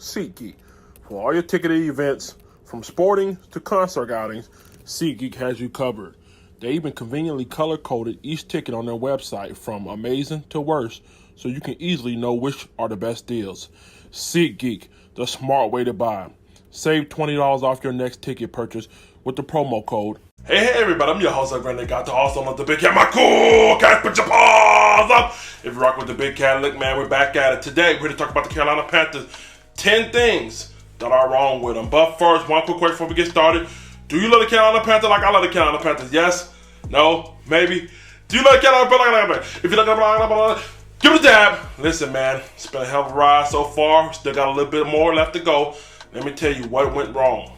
SeatGeek. For all your ticketed events, from sporting to concert outings, SeatGeek has you covered. They even conveniently color-coded each ticket on their website from amazing to worst, so you can easily know which are the best deals. SeatGeek, the smart way to buy. Save $20 off your next ticket purchase with the promo code. Hey everybody, I'm your host, Grande Got the also of the Big Cat, my cool cat, put your paws up. If you rock with the Big Cat, look man, we're back at it. Today, we're here to talk about the Carolina Panthers. 10 things that are wrong with them. But first, one quick question before we get started. Do you love the Carolina Panthers like I love the Carolina Panthers? Yes? No? Maybe? Do you love the Carolina Panthers? If you love give it a dab. Listen man, it's been a hell of a ride so far. Still got a little bit more left to go. Let me tell you what went wrong.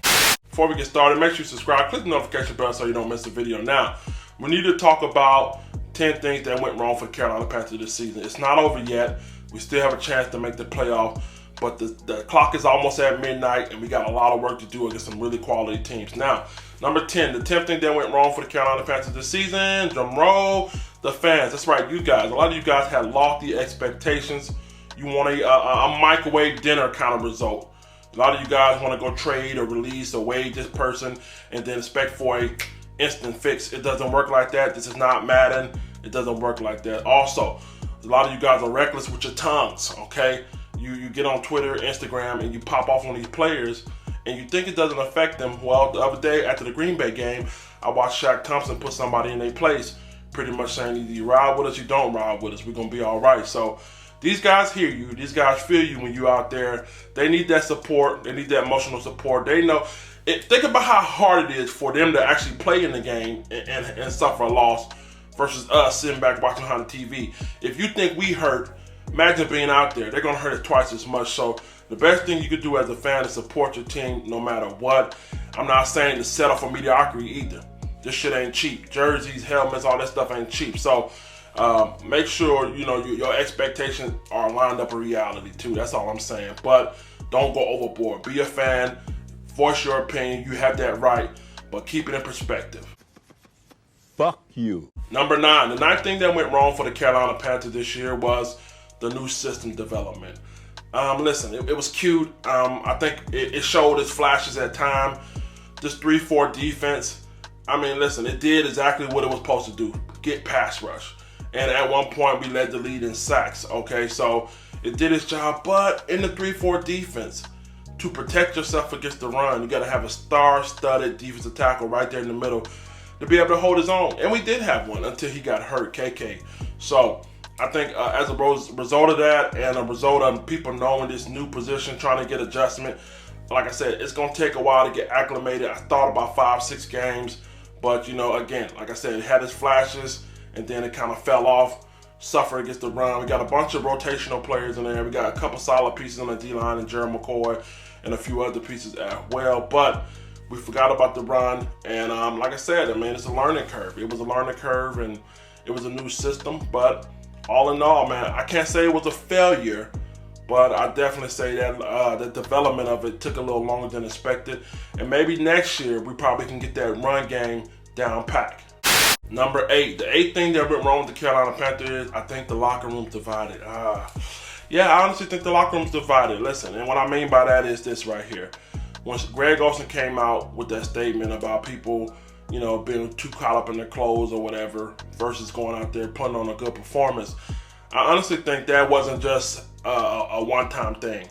Before we get started, make sure you subscribe, click the notification bell so you don't miss a video. Now, we need to talk about 10 things that went wrong for the Carolina Panthers this season. It's not over yet. We still have a chance to make the playoff, but the clock is almost at midnight, and we got a lot of work to do against some really quality teams. Now, number 10, the 10th thing that went wrong for the Carolina Panthers this season, drum roll, the fans. That's right, you guys. A lot of you guys had lofty expectations. You want a microwave dinner kind of result. A lot of you guys want to go trade or release or waive this person and then expect for a instant fix. It doesn't work like that. This is not Madden. It doesn't work like that. Also, a lot of you guys are reckless with your tongues, okay? You get on Twitter, Instagram, and you pop off on these players, and you think it doesn't affect them. Well, the other day after the Green Bay game, I watched Shaq Thompson put somebody in their place, pretty much saying either you ride with us, you don't ride with us. We're going to be all right. So these guys hear you. These guys feel you when you're out there. They need that support. They need that emotional support. They know. Think about how hard it is for them to actually play in the game and suffer a loss versus us sitting back watching on the TV. If you think we hurt, imagine being out there. They're going to hurt it twice as much. So the best thing you could do as a fan is support your team no matter what. I'm not saying to settle for mediocrity either. This shit ain't cheap. Jerseys, helmets, all that stuff ain't cheap. So make sure your expectations are lined up with reality too. That's all I'm saying. But don't go overboard. Be a fan. Voice your opinion. You have that right. But keep it in perspective. Fuck you. Number 9. The 9th thing that went wrong for the Carolina Panthers this year was the new system development. Listen, it was cute. I think it showed its flashes at time. This 3-4 defense. I mean, listen, it did exactly what it was supposed to do. Get pass rush. And at one point, we led the lead in sacks, okay? So it did its job. But in the 3-4 defense, to protect yourself against the run, you got to have a star-studded defensive tackle right there in the middle to be able to hold his own. And we did have one until he got hurt, KK. So I think as a result of that and a result of people knowing this new position, trying to get adjustment, like I said, it's going to take a while to get acclimated. I thought about 5-6 games. But, again, like I said, it had its flashes. And then it kind of fell off, suffered against the run. We got a bunch of rotational players in there. We got a couple solid pieces on the D-line and Jerry McCoy and a few other pieces as well. But we forgot about the run. And like I said, it's a learning curve. It was a learning curve and it was a new system. But all in all, man, I can't say it was a failure. But I definitely say that the development of it took a little longer than expected. And maybe next year we probably can get that run game down pat. Number 8, the 8th thing that went wrong with the Carolina Panthers is I think the locker room's divided. Yeah, I honestly think the locker room's divided. Listen, and what I mean by that is this right here. Once Greg Olsen came out with that statement about people, being too caught up in their clothes or whatever versus going out there putting on a good performance, I honestly think that wasn't just a one-time thing.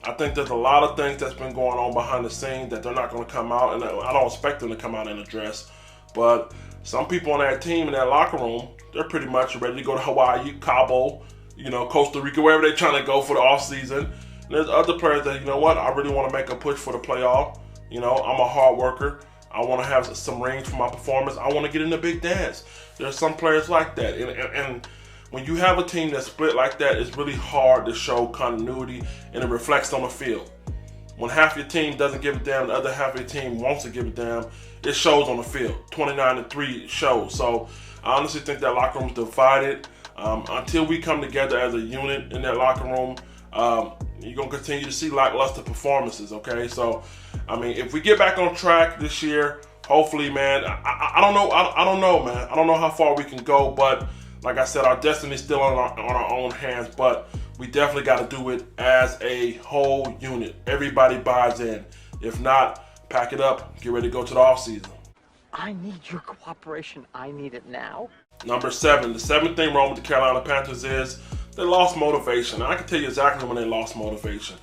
I think there's a lot of things that's been going on behind the scenes that they're not going to come out, and I don't expect them to come out and address, but some people on that team in that locker room, they're pretty much ready to go to Hawaii, Cabo, Costa Rica, wherever they're trying to go for the offseason. And there's other players that, I really want to make a push for the playoff. I'm a hard worker. I want to have some range for my performance. I want to get in the big dance. There's some players like that. And when you have a team that's split like that, it's really hard to show continuity, and it reflects on the field. When half your team doesn't give a damn, the other half of your team wants to give a damn, it shows on the field. 29-3 shows. So I honestly think that locker room's divided. Until we come together as a unit in that locker room, you're going to continue to see lackluster performances, okay? So, if we get back on track this year, hopefully, man, I don't know. I don't know, man. I don't know how far we can go, but like I said, our destiny's still on our own hands, but we definitely got to do it as a whole unit. Everybody buys in. If not, pack it up, get ready to go to the offseason. I need your cooperation. I need it now. Number 7, the 7th thing wrong with the Carolina Panthers is they lost motivation. And I can tell you exactly when they lost motivation.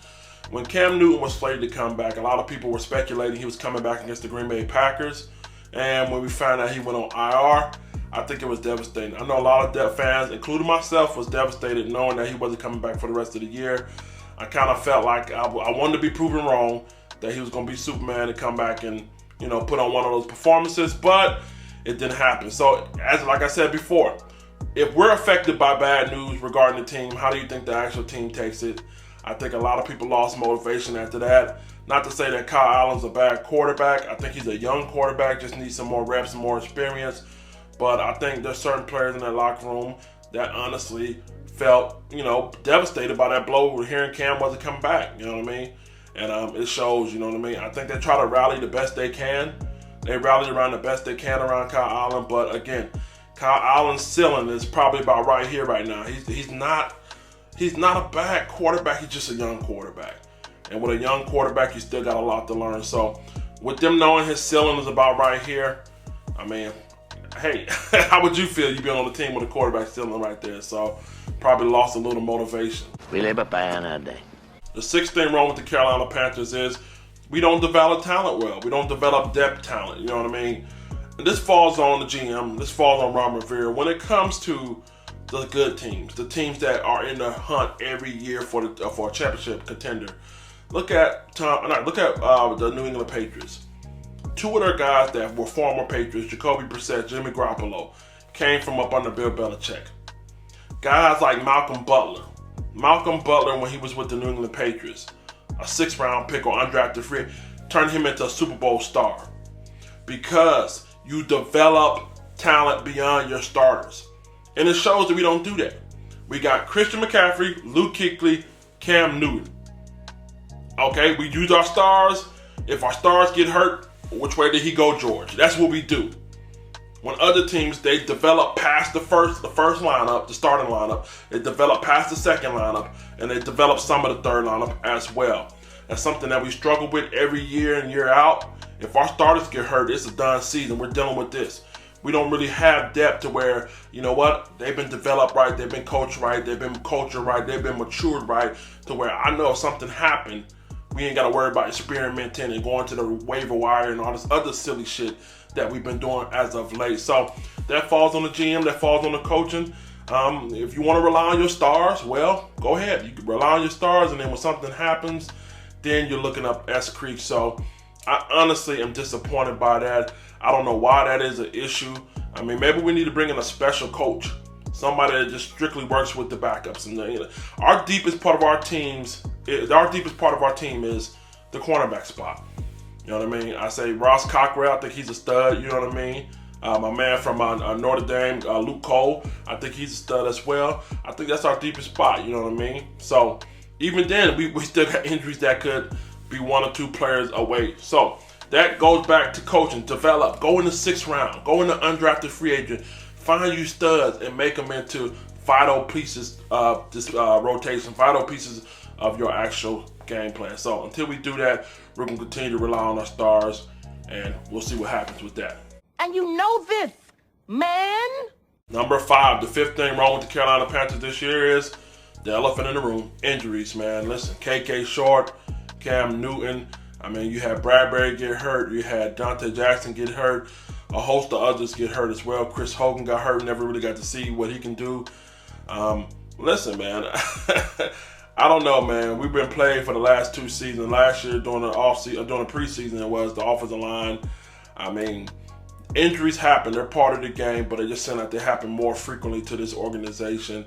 When Cam Newton was slated to come back, a lot of people were speculating he was coming back against the Green Bay Packers. And when we found out he went on IR, I think it was devastating. I know a lot of fans, including myself, was devastated knowing that he wasn't coming back for the rest of the year. I kind of felt like I wanted to be proven wrong, that he was going to be Superman and come back and, put on one of those performances, but it didn't happen. So, like I said before, if we're affected by bad news regarding the team, how do you think the actual team takes it? I think a lot of people lost motivation after that. Not to say that Kyle Allen's a bad quarterback. I think he's a young quarterback, just needs some more reps and more experience. But I think there's certain players in that locker room that honestly felt, devastated by that blow hearing Cam wasn't coming back, you know what I mean? And it shows, you know what I mean? I think they try to rally the best they can. They rallied around the best they can around Kyle Allen. But again, Kyle Allen's ceiling is probably about right here right now. He's not a bad quarterback. He's just a young quarterback. And with a young quarterback, you still got a lot to learn. So with them knowing his ceiling is about right here, I mean, hey, how would you feel you being on the team with a quarterback ceiling right there? So probably lost a little motivation. We live by another day. The 6th thing wrong with the Carolina Panthers is we don't develop talent well. We don't develop depth talent, you know what I mean? And this falls on the GM. This falls on Ron Rivera. When it comes to the good teams, the teams that are in the hunt every year for a championship contender, look at the New England Patriots. 2 of their guys that were former Patriots, Jacoby Brissett, Jimmy Garoppolo, came from up under Bill Belichick. Guys like Malcolm Butler, when he was with the New England Patriots, a 6th-round pick or undrafted free, turned him into a Super Bowl star. Because you develop talent beyond your starters. And it shows that we don't do that. We got Christian McCaffrey, Luke Kuechly, Cam Newton. Okay, we use our stars. If our stars get hurt, which way did he go, George? That's what we do. When other teams, they develop past the first lineup, the starting lineup, they develop past the second lineup, and they develop some of the third lineup as well. That's something that we struggle with every year in, year out. If our starters get hurt, it's a done season. We're dealing with this. We don't really have depth to where, you know what, they've been developed right, they've been coached right, they've been cultured right, they've been matured right, to where I know if something happened, we ain't got to worry about experimenting and going to the waiver wire and all this other silly shit that we've been doing as of late. So that falls on the GM, that falls on the coaching. If you want to rely on your stars, well, go ahead. You can rely on your stars, and then when something happens, then you're looking up S Creek. So I honestly am disappointed by that. I don't know why that is an issue. I mean, maybe we need to bring in a special coach, somebody that just strictly works with the backups. And our deepest part of our team is the cornerback spot. You know what I mean? I say Ross Cockrell, I think he's a stud. You know what I mean? My man from Notre Dame, Luke Cole, I think he's a stud as well. I think that's our deepest spot. You know what I mean? So even then, we still got injuries that could be 1 or 2 players away. So that goes back to coaching. Develop. Go in the 6th round. Go in the undrafted free agent. Find you studs and make them into vital pieces of this rotation, vital pieces of your actual game plan. So until we do that, we're going to continue to rely on our stars, and we'll see what happens with that. And you know this, man. Number 5, the 5th thing wrong with the Carolina Panthers this year is the elephant in the room, injuries, man. Listen, KK Short, Cam Newton. I mean, you had Bradbury get hurt. You had Dante Jackson get hurt. A host of others get hurt as well. Chris Hogan got hurt. Never really got to see what he can do. Listen, man. I don't know, man. We've been playing for the last 2 seasons. Last year during the preseason, it was the offensive line. I mean, injuries happen. They're part of the game, but it just seems like they happen more frequently to this organization.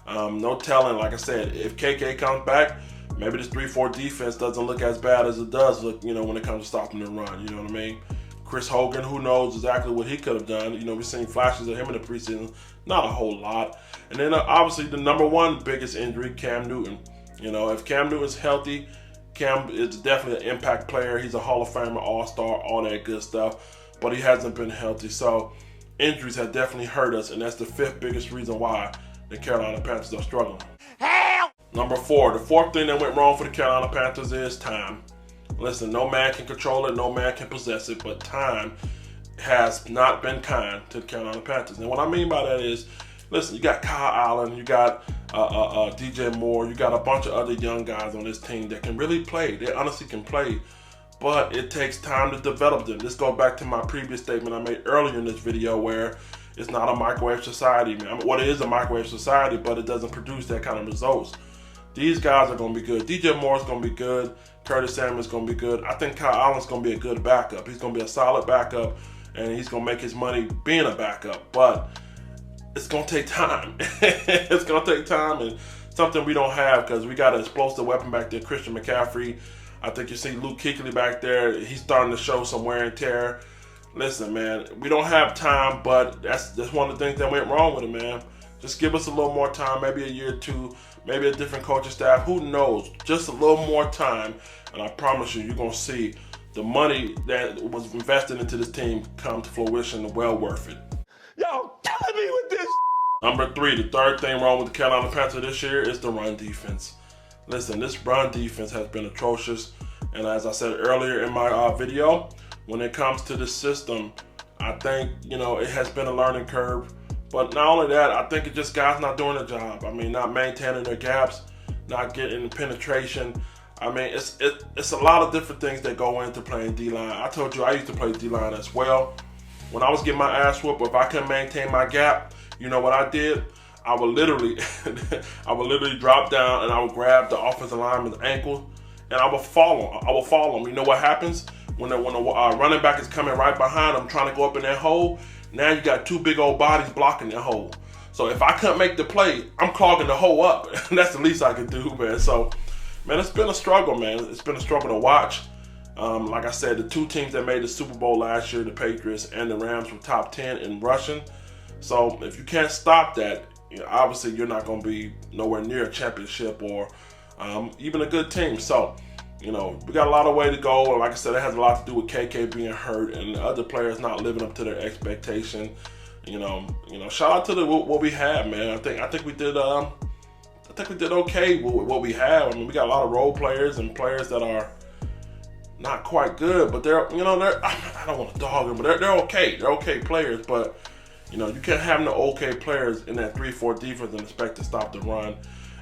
No telling, like I said, if KK comes back, maybe this 3-4 defense doesn't look as bad as it does look, when it comes to stopping the run. You know what I mean? Chris Hogan, who knows exactly what he could have done. We've seen flashes of him in the preseason. Not a whole lot. And then obviously the number 1 biggest injury, Cam Newton. If Cam Newton's healthy, Cam is definitely an impact player. He's a Hall of Famer, All-Star, all that good stuff. But he hasn't been healthy. So injuries have definitely hurt us. And that's the 5th biggest reason why the Carolina Panthers are struggling. Help! Number 4, the fourth thing that went wrong for the Carolina Panthers is time. Listen, no man can control it, no man can possess it, but time has not been kind to the Carolina Panthers. And what I mean by that is, listen, you got Kyle Allen, you got DJ Moore, you got a bunch of other young guys on this team that can really play. They honestly can play, but it takes time to develop them. This goes back to my previous statement I made earlier in this video where it's not a microwave society, man. I mean, well, it is a microwave society, but it doesn't produce that kind of results. These guys are going to be good. DJ Moore's going to be good. Curtis Samuel's going to be good. I think Kyle Allen's going to be a good backup. He's going to be a solid backup, and he's going to make his money being a backup. But it's going to take time. It's going to take time, and something we don't have because we got an explosive weapon back there, Christian McCaffrey. I think you see Luke Kuechly back there. He's starting to show some wear and tear. Listen, man, we don't have time, but that's one of the things that went wrong with it, man. Just give us a little more time, maybe a year or two, maybe a different coaching staff. Who knows? Just a little more time, and I promise you, you're going to see the money that was invested into this team come to fruition, well worth it. Y'all killing me with this. Number 3, the third thing wrong with the Carolina Panthers this year is the run defense. Listen, this run defense has been atrocious, and as I said earlier in my video, when it comes to the system, I think, it has been a learning curve. But not only that, I think it's just guys not doing the job. I mean, not maintaining their gaps, not getting penetration. I mean, it's a lot of different things that go into playing D-line. I told you I used to play D-line as well. When I was getting my ass whooped, if I couldn't maintain my gap, you know what I did? I would literally drop down and I would grab the offensive lineman's ankle and I would follow him. You know what happens? When the running back is coming right behind him, trying to go up in that hole, now you got 2 big old bodies blocking that hole. So if I couldn't make the play, I'm clogging the hole up. That's the least I could do, man. So, man, it's been a struggle, man. It's been a struggle to watch. Like I said, the 2 teams that made the Super Bowl last year, the Patriots and the Rams, were top 10 in rushing. So if you can't stop that, obviously you're not going to be nowhere near a championship or even a good team. So, we got a lot of way to go. Like I said, it has a lot to do with KK being hurt and the other players not living up to their expectation. Shout out to what we have, man. I think we did okay with what we have. I mean, we got a lot of role players and players that are not quite good, but they're I don't want to dog them, but they're okay. They're okay players, but you can't have no okay players in that 3-4 defense and expect to stop the run.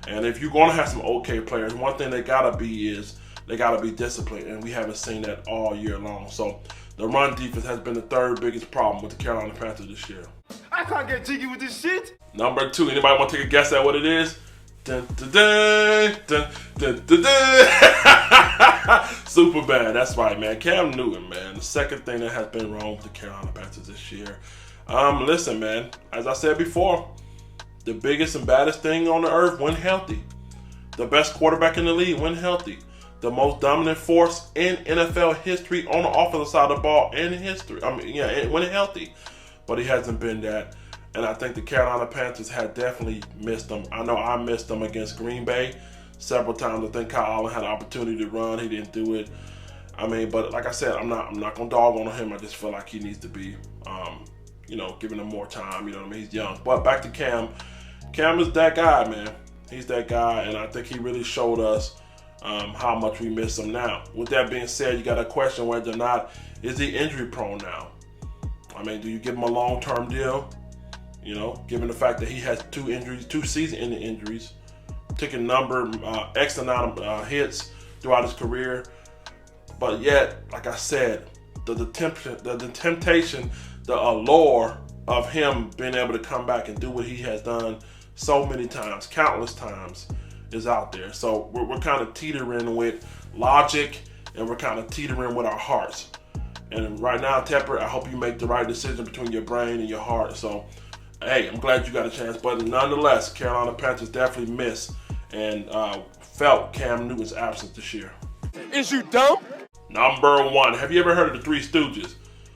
And if you're going to have some okay players, one thing they gotta be disciplined, and we haven't seen that all year long. So the run defense has been the 3rd biggest problem with the Carolina Panthers this year. I can't get jiggy with this shit. Number 2, anybody want to take a guess at what it is? Dun, dun, dun, dun, dun, dun, dun. Super bad. That's right, man. Cam Newton, man. The second thing that has been wrong with the Carolina Panthers this year. Listen, man. As I said before, the biggest and baddest thing on the earth when healthy. The best quarterback in the league when healthy. The most dominant force in NFL history on the offensive side of the ball in history. When healthy. But he hasn't been that. And I think the Carolina Panthers had definitely missed them. I know I missed them against Green Bay several times. I think Kyle Allen had an opportunity to run. He didn't do it. But like I said, I'm not going to dog on him. I just feel like he needs to be, giving him more time. He's young. But back to Cam. Cam is that guy, man. He's that guy, and I think he really showed us how much we miss him now. With that being said, you got to question whether or not is he injury prone now. Do you give him a long-term deal? Given the fact that he has 2 injuries, 2 season-ending injuries, taking X amount of hits throughout his career, but yet, like I said, the temptation, the allure of him being able to come back and do what he has done so many times, countless times, is out there. So we're kind of teetering with logic, and we're kind of teetering with our hearts. And right now, Tepper, I hope you make the right decision between your brain and your heart. So, hey, I'm glad you got a chance. But nonetheless, Carolina Panthers definitely missed and felt Cam Newton's absence this year. Is you dumb? Number 1, have you ever heard of the Three Stooges?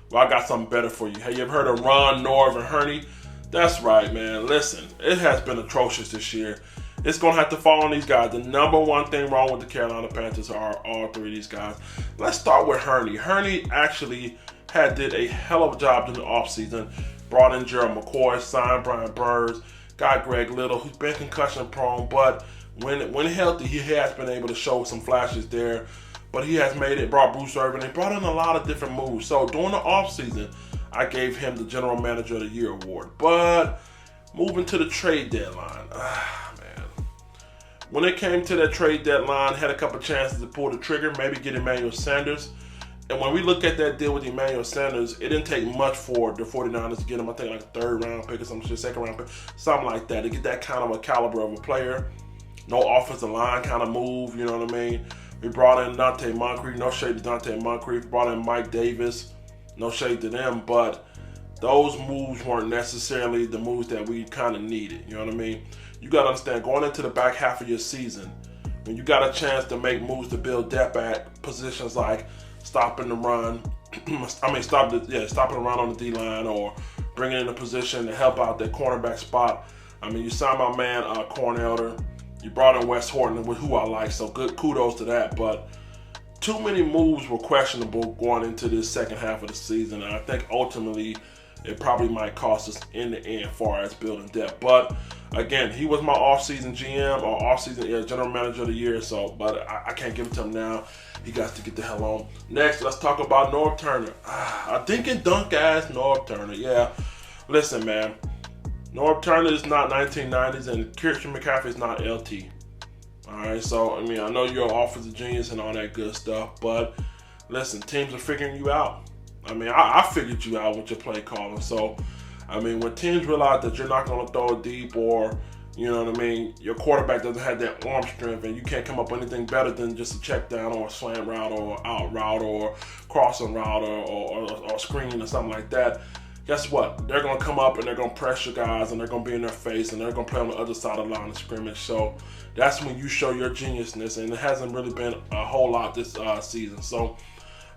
Well, I got something better for you. Have you ever heard of Ron, Norv, and Herney? That's right, man. Listen, it has been atrocious this year. It's going to have to fall on these guys. The number 1 thing wrong with the Carolina Panthers are all 3 of these guys. Let's start with Herney. Herney actually did a hell of a job in the offseason. Brought in Gerald McCoy, signed Brian Burns, got Greg Little, who's been concussion prone, but When healthy, he has been able to show some flashes there. But he has brought Bruce Irvin. They brought in a lot of different moves. So during the offseason, I gave him the General Manager of the Year award. But moving to the trade deadline, man. When it came to that trade deadline, had a couple chances to pull the trigger, maybe get Emmanuel Sanders. And when we look at that deal with Emmanuel Sanders, it didn't take much for the 49ers to get him, I think, like a third-round pick or some shit, second-round pick, something like that, to get that kind of a caliber of a player. No offensive line kind of move, you know what I mean? We brought in Dante Moncrief, no shade to Dante Moncrief. Brought in Mike Davis, no shade to them, but those moves weren't necessarily the moves that we kind of needed, you know what I mean? You got to understand, going into the back half of your season, when you got a chance to make moves to build depth at positions like stopping the run, stopping the run on the D-line, or bringing in a position to help out that cornerback spot. I mean, you signed my man Corn Elder. You brought in Wes Horton, who I like, so good kudos to that. But too many moves were questionable going into this second half of the season, and I think ultimately it probably might cost us in the end as far as building depth. But again, he was my offseason GM or offseason General Manager of the Year, but I can't give it to him now. He got to get the hell on. Next, let's talk about Norv Turner. I dink and dunk ass Norv Turner. Yeah, listen, man. Norv Turner is not 1990s, and Christian McCaffrey is not LT. All right, so, I mean, I know you're an offensive genius and all that good stuff, but listen, teams are figuring you out. I mean, I figured you out with your play calling. So, I mean, when teams realize that you're not going to throw it deep, or, you know what I mean, your quarterback doesn't have that arm strength and you can't come up with anything better than just a check down or a slant route or out route or crossing route or screen or something like that, guess what? They're going to come up and they're going to pressure guys and they're going to be in their face and they're going to play on the other side of the line of scrimmage. So that's when you show your geniusness, and it hasn't really been a whole lot this season. So,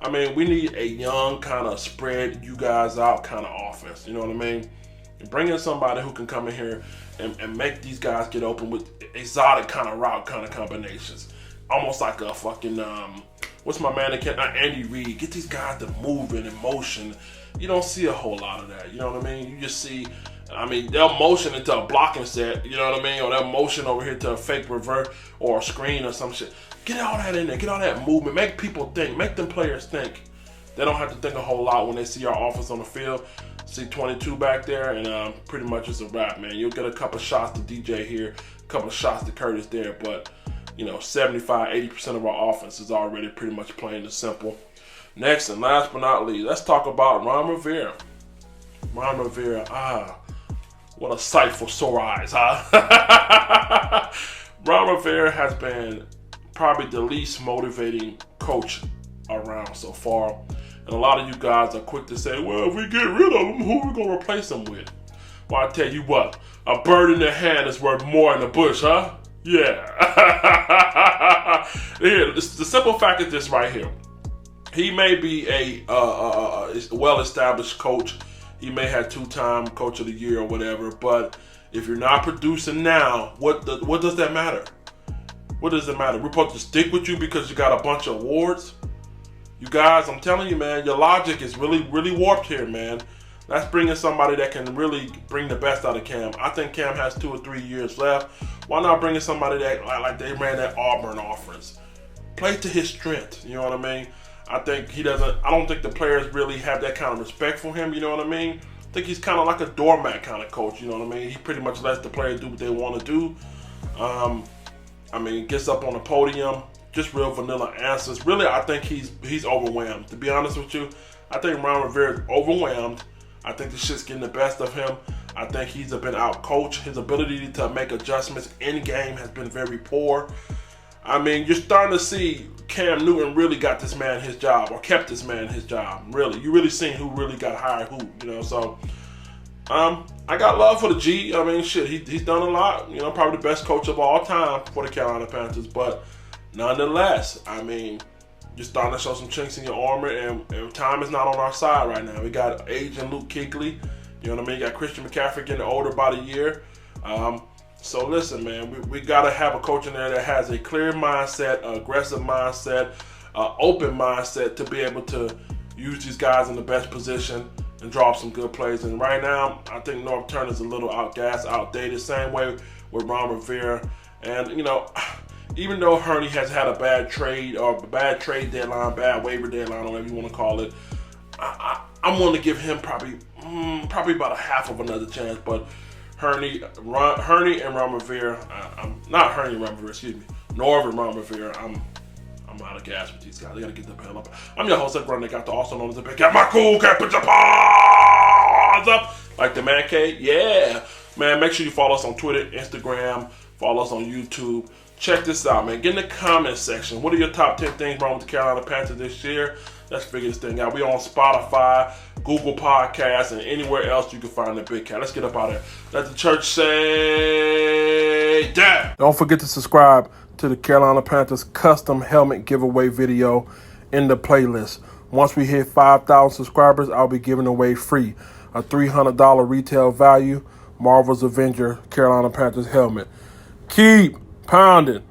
I mean, we need a young kind of spread you guys out kind of offense. You know what I mean? And bring in somebody who can come in here and make these guys get open with exotic kind of route kind of combinations. Almost like a fucking, what's my man again? Andy Reid. Get these guys to move in motion. You don't see a whole lot of that. You know what I mean? You just see, I mean, they'll motion into a blocking set, you know what I mean? Or they'll motion over here to a fake revert or a screen or some shit. Get all that in there. Get all that movement. Make people think. Make them players think. They don't have to think a whole lot when they see our offense on the field. See 22 back there, and pretty much it's a wrap, man. You'll get a couple shots to DJ here, a couple of shots to Curtis there, but, you know, 75-80% of our offense is already pretty much plain and simple. Next and last but not least, let's talk about Ron Rivera. Ron Rivera, what a sight for sore eyes, huh? Ron Rivera has been probably the least motivating coach around so far. And a lot of you guys are quick to say, well, if we get rid of him, who are we going to replace him with? Well, I tell you what, a bird in the hand is worth more in the bush, huh? Yeah. Here, the simple fact is this right here. He may be a well-established coach. He may have two-time coach of the year or whatever. But if you're not producing now, what does that matter? What does it matter? We're supposed to stick with you because you got a bunch of awards? You guys, I'm telling you, man, your logic is really, really warped here, man. That's bringing somebody that can really bring the best out of Cam. I think Cam has 2 or 3 years left. Why not bring in somebody that, like they ran that Auburn offense? Play to his strength, you know what I mean? I don't think the players really have that kind of respect for him, you know what I mean? I think he's kind of like a doormat kind of coach, you know what I mean? He pretty much lets the players do what they want to do. I mean, gets up on the podium, just real vanilla answers. Really, I think he's overwhelmed. To be honest with you, I think Ron Rivera is overwhelmed. I think the shit's getting the best of him. I think he's been out-coached. His ability to make adjustments in game has been very poor. I mean, you're starting to see Cam Newton really got this man his job, or kept this man his job. Really, you really seen who really got hired who, you know. So, I got love for the G. I mean, shit, he's done a lot. You know, probably the best coach of all time for the Carolina Panthers. But nonetheless, I mean, you're starting to show some chinks in your armor, and time is not on our side right now. We got aging Luke Kuechly. You know what I mean? You got Christian McCaffrey getting older by the year. So listen, man, we got to have a coach in there that has a clear mindset, an aggressive mindset, an open mindset to be able to use these guys in the best position and draw up some good plays. And right now, I think Norv Turner's a little outgassed, outdated. Same way with Ron Rivera. And, even though Hurney has had a bad trade or a bad trade deadline, bad waiver deadline, or whatever you want to call it, I'm willing to give him probably about a half of another chance. But Hurney and Ron Rivera, not Hurney and Ron Rivera, excuse me, Norv and Ron Rivera, I'm out of gas with these guys. They got to get the hell up. I'm your host, Grant. Got the also known as the Big Cat. My cool cat, put your paws up like the man cave. Yeah, man. Make sure you follow us on Twitter, Instagram. Follow us on YouTube. Check this out, man. Get in the comment section. What are your top 10 things wrong with the Carolina Panthers this year? Let's figure this thing out. We on Spotify, Google Podcasts, and anywhere else you can find the Big Cat. Let's get up out of here. Let the church say that. Don't forget to subscribe to the Carolina Panthers custom helmet giveaway video in the playlist. Once we hit 5,000 subscribers, I'll be giving away free a $300 retail value Marvel's Avenger Carolina Panthers helmet. Keep pounding.